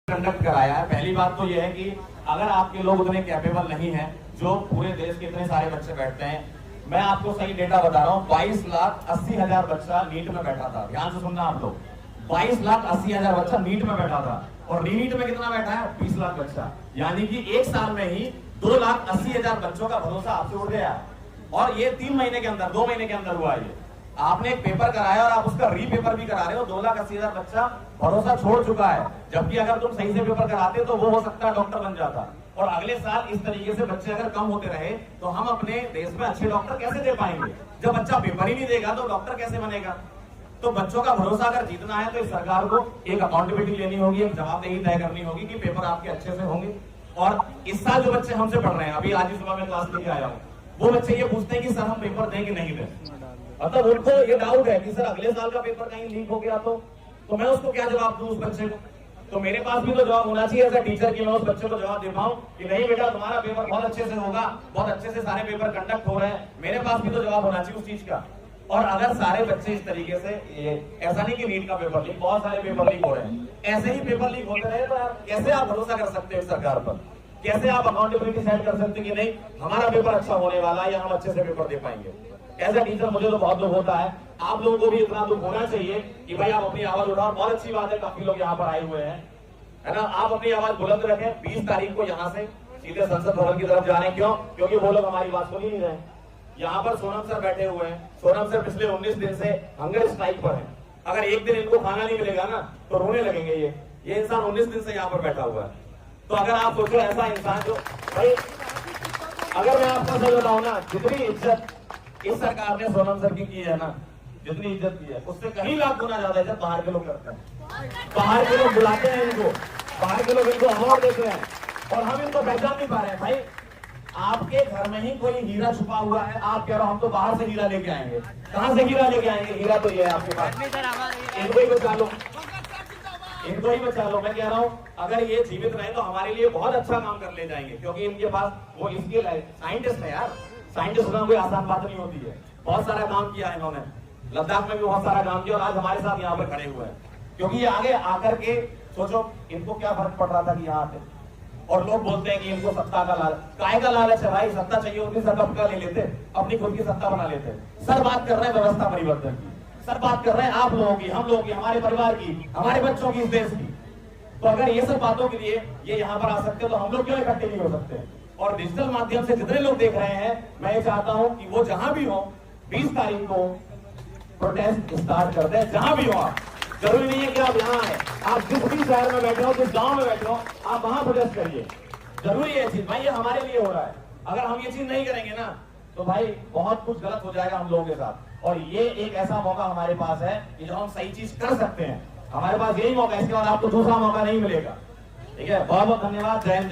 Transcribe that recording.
Conduct कराया है। पहली बात तो यह है कि अगर आपके लोग उतने कैपेबल नहीं हैं, जो पूरे देश के इतने सारे बच्चे बैठते हैं, मैं आपको सही डेटा बता रहा हूँ, 22,80,000 बच्चा नीट में बैठा था। ध्यान से सुनना आप लोग, 22,80,000 बच्चा नीट में बैठा था, और रीनीट में कितना बैठा है? 20 लाख बच्चा। यानी कि एक साल में ही 2,80,000 बच्चों का भरोसा आपसे उड़ गया। और ये 3 महीने के अंदर, 2 महीने के अंदर हुआ ये। आपने एक पेपर कराया और आप उसका रीपेपर भी करा रहे हो। 2,80,000 बच्चा भरोसा छोड़ चुका है। जबकि अगर तुम सही से पेपर कराते तो वो हो सकता है डॉक्टर बन जाता। और अगले साल इस तरीके से बच्चे अगर कम होते रहे तो हम अपने देश में अच्छे डॉक्टर कैसे दे पाएंगे? जब बच्चा पेपर ही नहीं देगा तो डॉक्टर कैसे बनेगा? तो बच्चों का भरोसा अगर जीतना है तो इस सरकार को एक अकाउंटेबिलिटी लेनी होगी, एक जवाबदेही तय करनी होगी कि पेपर आपके अच्छे से होंगे। और इस साल जो बच्चे हमसे पढ़ रहे हैं, अभी आज ही सुबह में क्लास लेके आया हूँ, वो बच्चे ये पूछते हैं कि सर हम पेपर दें कि नहीं दें। मतलब उनको ये डाउट है कि सर अगले साल का पेपर कहीं लीक हो गया तो मैं उसको क्या जवाब दूं उस बच्चे को? तो मेरे पास भी तो जवाब होना चाहिए एज अ टीचर कि मैं उस बच्चे को जवाब दे पाऊं कि नहीं बेटा तुम्हारा पेपर बहुत अच्छे से होगा, बहुत अच्छे से सारे पेपर कंडक्ट हो रहे हैं। मेरे पास भी तो जवाब होना चाहिए उस चीज का। और अगर सारे बच्चे इस तरीके से, ऐसा नहीं कि नीट का पेपर लीक, बहुत सारे पेपर लीक हो रहे हैं, ऐसे ही पेपर लीक होते रहे तो यार कैसे आप भरोसा कर सकते हैं सरकार पर? कैसे आप अकाउंटेबिलिटी सेट कर सकते हैं कि नहीं हमारा पेपर अच्छा होने वाला है या हम अच्छे से पेपर दे पाएंगे? एज ए टीचर मुझे तो बहुत दुख होता है। आप लोगों को भी इतना दुख होना चाहिए कि भाई आप अपनी आवाज उठाओ। बहुत अच्छी बात है, काफी लोग यहाँ पर आए हुए हैं, है ना? आप अपनी आवाज बुलंद रखें। 20 तारीख को यहाँ से सीधे संसद भवन की तरफ जा रहे हैं। क्यों? क्योंकि वो लोग हमारी बात सुन ही नहीं रहे। यहाँ पर सोनम सर बैठे हुए हैं। सोनम सर पिछले 19 दिन से हंगर स्ट्राइक पर हैं। अगर एक दिन इनको खाना नहीं मिलेगा ना तो रोने लगेंगे। ये इंसान 19 दिन से यहाँ पर बैठा हुआ है। तो अगर आप सोचो ऐसा इंसान जो, भाई अगर मैं आपको सही बताऊं ना, जितनी इज्जत इस सरकार ने सोनम सर की है ना, जितनी इज्जत की है उससे कहीं लाख गुना ज्यादा इज्जत बाहर के लोग करते हैं। बाहर के लोग बुलाते हैं इनको, बाहर के लोग इनको अवार्ड देते हैं और हम इनको पहचान नहीं पा रहे हैं। भाई आपके घर में ही कोई हीरा छुपा हुआ है, आप कह रहे हो हम तो बाहर से हीरा लेके आएंगे। कहां से हीरा लेके आएंगे? हीरा तो ये है आपके पास, इनको ही बचा लो, इनको ही बचा लो। मैं कह रहा हूं अगर ये जीवित रहे तो हमारे लिए बहुत अच्छा काम कर ले जाएंगे, क्योंकि इनके पास वो स्किल है। साइंटिस्ट है यार, साइंटिस्ट होना कोई आसान बात नहीं होती है। बहुत सारा काम किया इन्होंने, लद्दाख में भी बहुत सारा काम किया और आज हमारे साथ यहाँ पर खड़े हुए हैं। क्योंकि ये आगे आकर के सोचो इनको क्या फर्क पड़ रहा था कि यहाँ आते। और लोग बोलते हैं कि इनको सत्ता का लालच, काय का लालच है भाई? सत्ता चाहिए होती सर कब का ले लेते, अपनी खुद की सत्ता बना लेते। सर बात कर रहे हैं व्यवस्था परिवर्तन की, सर बात कर रहे हैं आप लोगों की, हम लोगों की, हमारे परिवार की, हमारे बच्चों की, इस देश की। तो अगर ये सब बातों के लिए ये यहाँ पर आ सकते हो तो हम लोग क्यों इकट्ठे नहीं हो सकते? और डिजिटल माध्यम से जितने लोग देख रहे हैं, मैं ये चाहता हूं कि वो जहां भी हो 20 तारीख को प्रोटेस्ट स्टार्ट कर दें। जहां भी हो आप, जरूरी नहीं है कि आप यहाँ आए, आप जिस भी शहर में बैठे हो, जिस गांव में बैठे हो, आप वहां प्रोटेस्ट करिए। जरूरी है चीज भाई, ये हमारे लिए हो रहा है। अगर हम ये चीज नहीं करेंगे ना तो भाई बहुत कुछ गलत हो जाएगा हम लोगों के साथ। और ये एक ऐसा मौका हमारे पास है कि जो हम सही चीज कर सकते हैं। हमारे पास यही मौका है, इसके बाद आपको दूसरा मौका नहीं मिलेगा। ठीक है, बहुत बहुत धन्यवाद। जय हिंद।